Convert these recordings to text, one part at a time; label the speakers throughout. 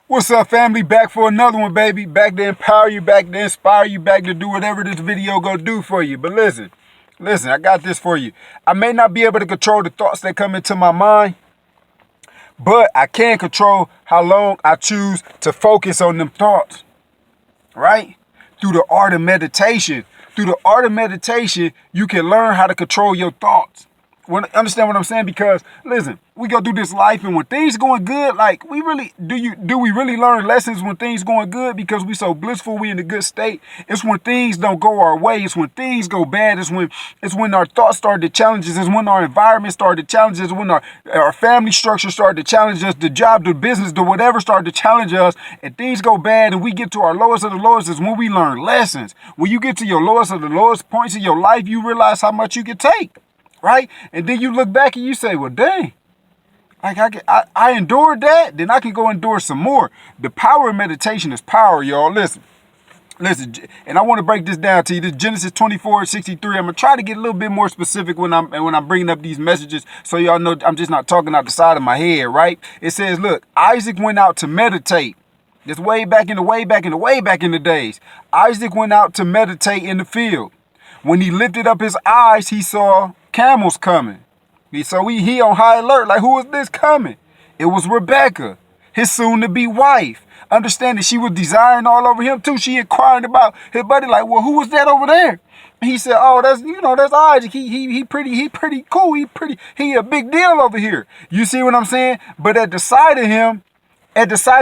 Speaker 1: What's up, family? Back for another one, baby. Back to empower you, back to inspire you, back to do whatever this video gonna do for you. But listen, I got this for you. I may not be able to control the thoughts that come into my mind, but I can control how long I choose to focus on them thoughts, right? Through the art of meditation. Through the art of meditation, you can learn how to control your thoughts. Understand what I'm saying? Because listen, we go through this life, and when things going good, like do we really learn lessons when things going good? Because we so blissful, we in a good state. It's when things don't go our way. It's when things go bad. It's when our thoughts start to challenge us. It's when our environment started to challenge us. When our family structure started to challenge us. The job, the business, the whatever started to challenge us, and things go bad, and we get to our lowest of the lowest. Is when we learn lessons. When you get to your lowest of the lowest points in your life, you realize how much you can take. Right? And then you look back and you say, well, dang, like I endured that, then I can go endure some more. The power of meditation is power, y'all. Listen, and I want to break this down to you. This Genesis 24:63. I'm going to try to get a little bit more specific when I'm bringing up these messages, so y'all know I'm just not talking out the side of my head, right? It says, look, Isaac went out to meditate. This way back in the days. Isaac went out to meditate in the field. When he lifted up his eyes, he saw camels coming. So he on high alert, like, who is this coming? It was Rebecca, his soon-to-be wife. Understanding she was desiring all over him too. She inquired about his buddy, like, well, who was that over there? And he said, oh, that's Isaac. He pretty cool. He a big deal over here. You see what I'm saying? But at the sight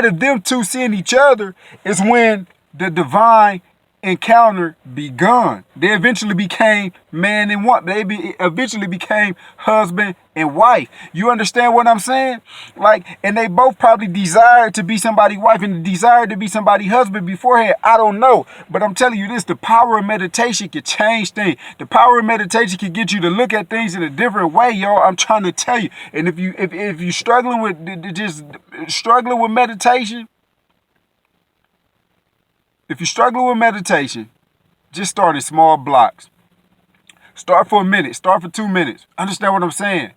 Speaker 1: of them two seeing each other is when the divine encounter begun. They eventually became man and wife. They eventually became husband and wife. You understand what I'm saying? Like, and they both probably desired to be somebody's wife and desired to be somebody's husband beforehand. I don't know. But I'm telling you this, the power of meditation can change things. The power of meditation can get you to look at things in a different way, y'all. I'm trying to tell you. And if you're struggling with meditation, if you're struggling with meditation, just start in small blocks. Start for a minute. Start for 2 minutes. Understand what I'm saying?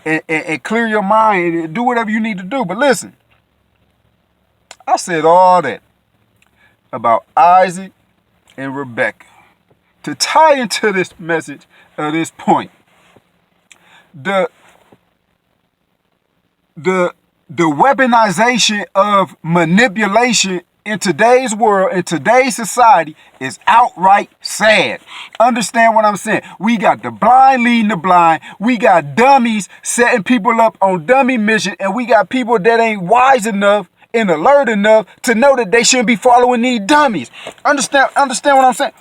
Speaker 1: And clear your mind and do whatever you need to do. But listen, I said all that about Isaac and Rebecca to tie into this message at this point. The weaponization of manipulation in today's world, in today's society, is outright sad. Understand what I'm saying? We got the blind leading the blind. We got dummies setting people up on dummy mission. And we got people that ain't wise enough and alert enough to know that they shouldn't be following these dummies. Understand what I'm saying?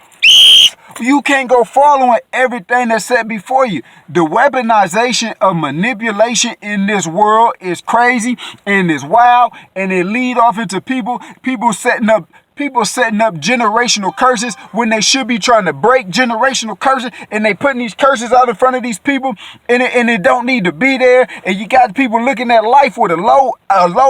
Speaker 1: You can't go following everything that's set before you. The weaponization of manipulation in this world is crazy and is wild, and it lead off into people setting up generational curses when they should be trying to break generational curses, and they putting these curses out in front of these people, and it don't need to be there. And you got people looking at life with a low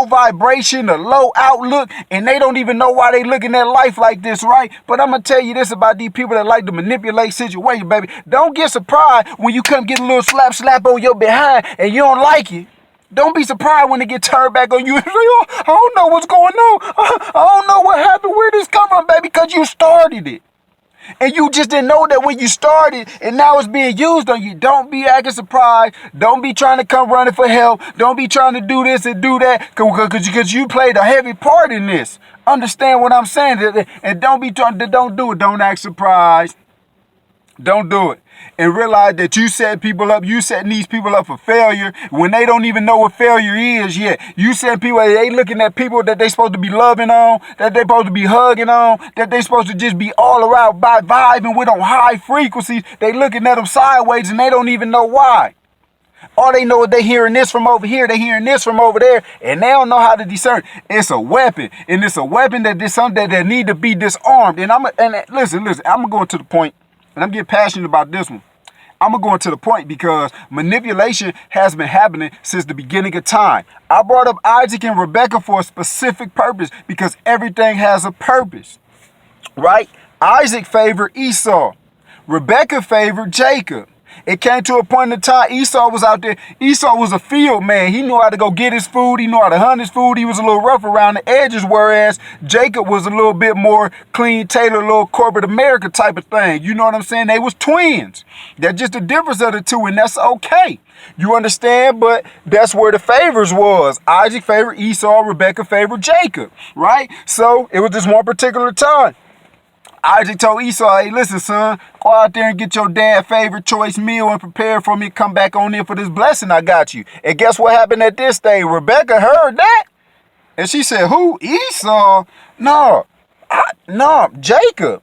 Speaker 1: vibration, a low outlook, and they don't even know why they looking at life like this, right? But I'm gonna tell you this about these people that like to manipulate situations, baby. Don't get surprised when you come get a little slap on your behind and you don't like it. Don't be surprised when it get turned back on you. I don't know what's going on. I don't know what happened, where this come from, baby, because you started it. And you just didn't know that when you started, and now it's being used on you. Don't be acting surprised. Don't be trying to come running for help. Don't be trying to do this and do that because you played a heavy part in this. Understand what I'm saying? And don't do it. Don't act surprised. Don't do it. And realize that you setting these people up for failure when they don't even know what failure is yet. You setting people, they looking at people that they supposed to be loving on, that they supposed to be hugging on, that they supposed to just be all around by vibing with on high frequencies. They looking at them sideways and they don't even know why. All they know is they hearing this from over here, they hearing this from over there, and they don't know how to discern. It's a weapon, and it's a weapon that is something that need to be disarmed. And listen, I'm going to the point. And I'm getting passionate about this one. I'm going to go into the point because manipulation has been happening since the beginning of time. I brought up Isaac and Rebecca for a specific purpose because everything has a purpose, right? Isaac favored Esau. Rebecca favored Jacob. It came to a point in time Esau was out there. Esau was a field man. He knew how to go get his food. He knew how to hunt his food. He was a little rough around the edges, whereas Jacob was a little bit more clean, tailored, little corporate America type of thing. You know what I'm saying? They was twins. That's just the difference of the two, and that's okay. You understand? But that's where the favors was. Isaac favored Esau, Rebekah favored Jacob, right? So it was this one particular time. Isaac told Esau, hey, listen, son, go out there and get your dad's favorite choice meal and prepare for me to come back on in for this blessing I got you. And guess what happened at this stage? Rebekah heard that. And she said, who? Esau? No, Jacob.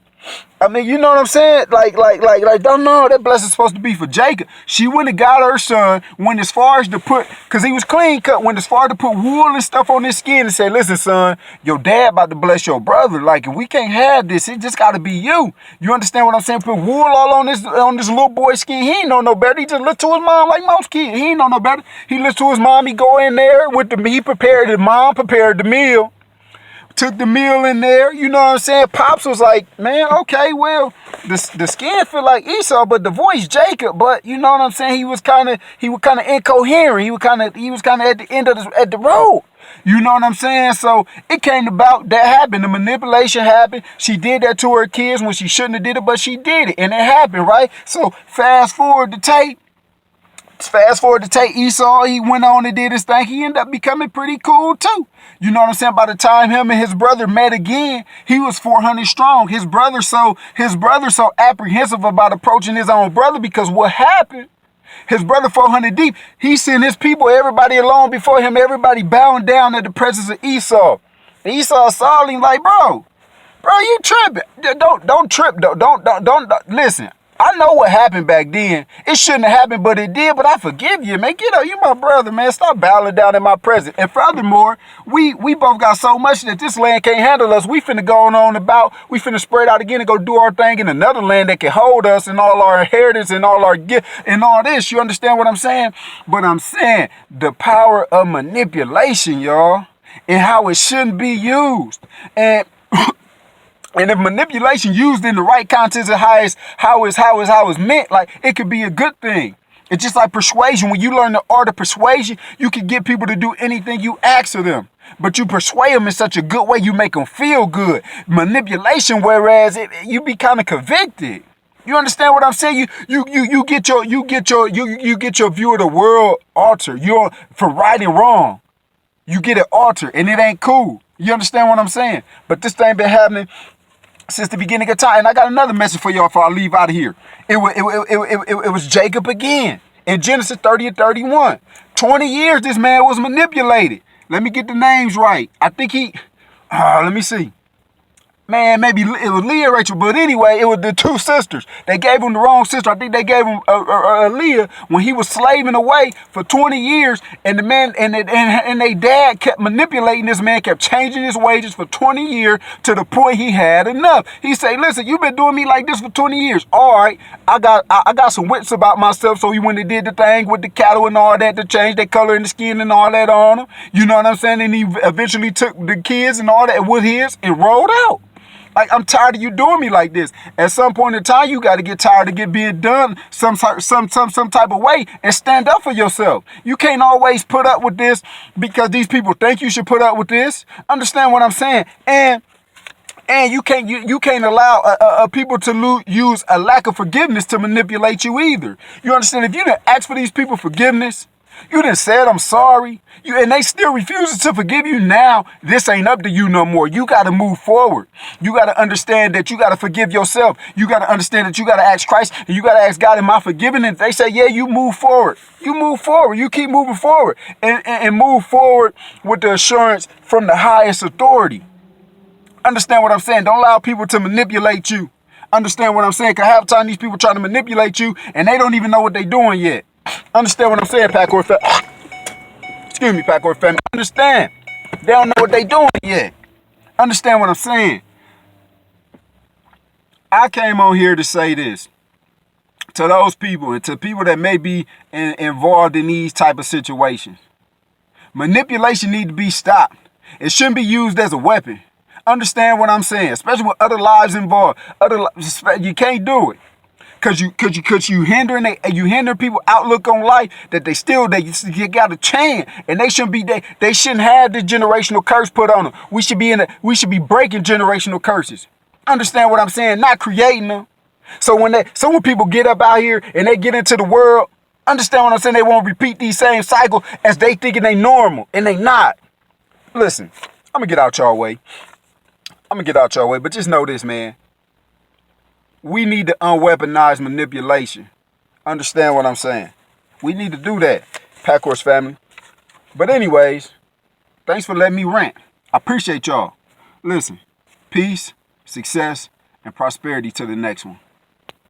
Speaker 1: I mean, you know what I'm saying? Don't know that blessing's supposed to be for Jacob. She went and got her son, went as far as to put, because he was clean cut, went as far to put wool and stuff on his skin and say, listen, son, your dad about to bless your brother. Like, we can't have this. It just got to be you. You understand what I'm saying? Put wool all on this little boy's skin. He ain't know no better. He just looked to his mom like most kids. He ain't know no better. He listened to his mom. He go in there with he prepared his mom, prepared the meal. Took the meal in there, you know what I'm saying? Pops was like, man, okay, well, the skin feel like Esau, but the voice Jacob. But you know what I'm saying? He was kind of incoherent. He was kind of at the end of the road. You know what I'm saying? So it came about, that happened. The manipulation happened. She did that to her kids when she shouldn't have did it, but she did it, and it happened, right? So fast forward to tape. Esau, he went on and did his thing. He ended up becoming pretty cool too. You know what I'm saying? By the time him and his brother met again, he was 400 strong. His brother so apprehensive about approaching his own brother, because what happened, his brother 400 deep, he sent his people, everybody along before him, everybody bowing down at the presence of Esau. And Esau saw him like, bro, you tripping. Don't trip though. Don't listen. I know what happened back then. It shouldn't have happened, but it did. But I forgive you, man. Get up. You my brother, man. Stop bowing down in my presence. And furthermore, we both got so much that this land can't handle us. We finna go on about. We finna spread out again and go do our thing in another land that can hold us and all our inheritance and all our gift and all this. You understand what I'm saying? But I'm saying the power of manipulation, y'all, and how it shouldn't be used. And if manipulation used in the right context of how it's meant, like, it could be a good thing. It's just like persuasion. When you learn the art of persuasion, you can get people to do anything you ask of them. But you persuade them in such a good way, you make them feel good. Manipulation, whereas you be kind of convicted. You understand what I'm saying? You get your view of the world altered. You're for right and wrong. You get it altered, and it ain't cool. You understand what I'm saying? But this thing been happening since the beginning of time. And I got another message for y'all before I leave out of here. It was Jacob again in Genesis 30 and 31. 20 years this man was manipulated. Let me get the names right. I think let me see. Man, maybe it was Leah and Rachel, but anyway, it was the two sisters. They gave him the wrong sister. I think they gave him Leah when he was slaving away for 20 years, and the man and they dad kept manipulating this man, kept changing his wages for 20 years to the point he had enough. He said, "Listen, you've been doing me like this for 20 years. All right, I got some wits about myself." So he went and did the thing with the cattle and all that to change their color and the skin and all that on them. You know what I'm saying? And he eventually took the kids and all that with his and rolled out. Like, I'm tired of you doing me like this. At some point in time, you got to get tired of being done some type of way and stand up for yourself. You can't always put up with this because these people think you should put up with this. Understand what I'm saying? And you can't allow people to use a lack of forgiveness to manipulate you either. You understand? If you didn't ask for these people forgiveness, you done said, I'm sorry, and they still refusing to forgive you, now this ain't up to you no more. You got to move forward. You got to understand that you got to forgive yourself. You got to understand that you got to ask Christ, and you got to ask God, am I forgiven? And they say, yeah, you move forward. You move forward. You keep moving forward and move forward with the assurance from the highest authority. Understand what I'm saying? Don't allow people to manipulate you. Understand what I'm saying? Because half the time these people trying to manipulate you, and they don't even know what they're doing yet. Understand what I'm saying, Packard family? Excuse me, Packard family. Understand. They don't know what they doing yet. Understand what I'm saying? I came on here to say this to those people and to people that may be involved in these type of situations. Manipulation need to be stopped. It shouldn't be used as a weapon. Understand what I'm saying? Especially with other lives involved. You can't do it. Cause you hindering people outlook on life that they got a chance, and they shouldn't have the generational curse put on them. We should be breaking generational curses. Understand what I'm saying? Not creating them. So when people get up out here and they get into the world, understand what I'm saying? They won't repeat these same cycles as they thinking they normal, and they not. Listen, I'm gonna get out y'all way. But just know this, man. We need to unweaponize manipulation. Understand what I'm saying? We need to do that, Pack Horse family. But anyways, thanks for letting me rant. I appreciate y'all. Listen, peace, success, and prosperity to the next one.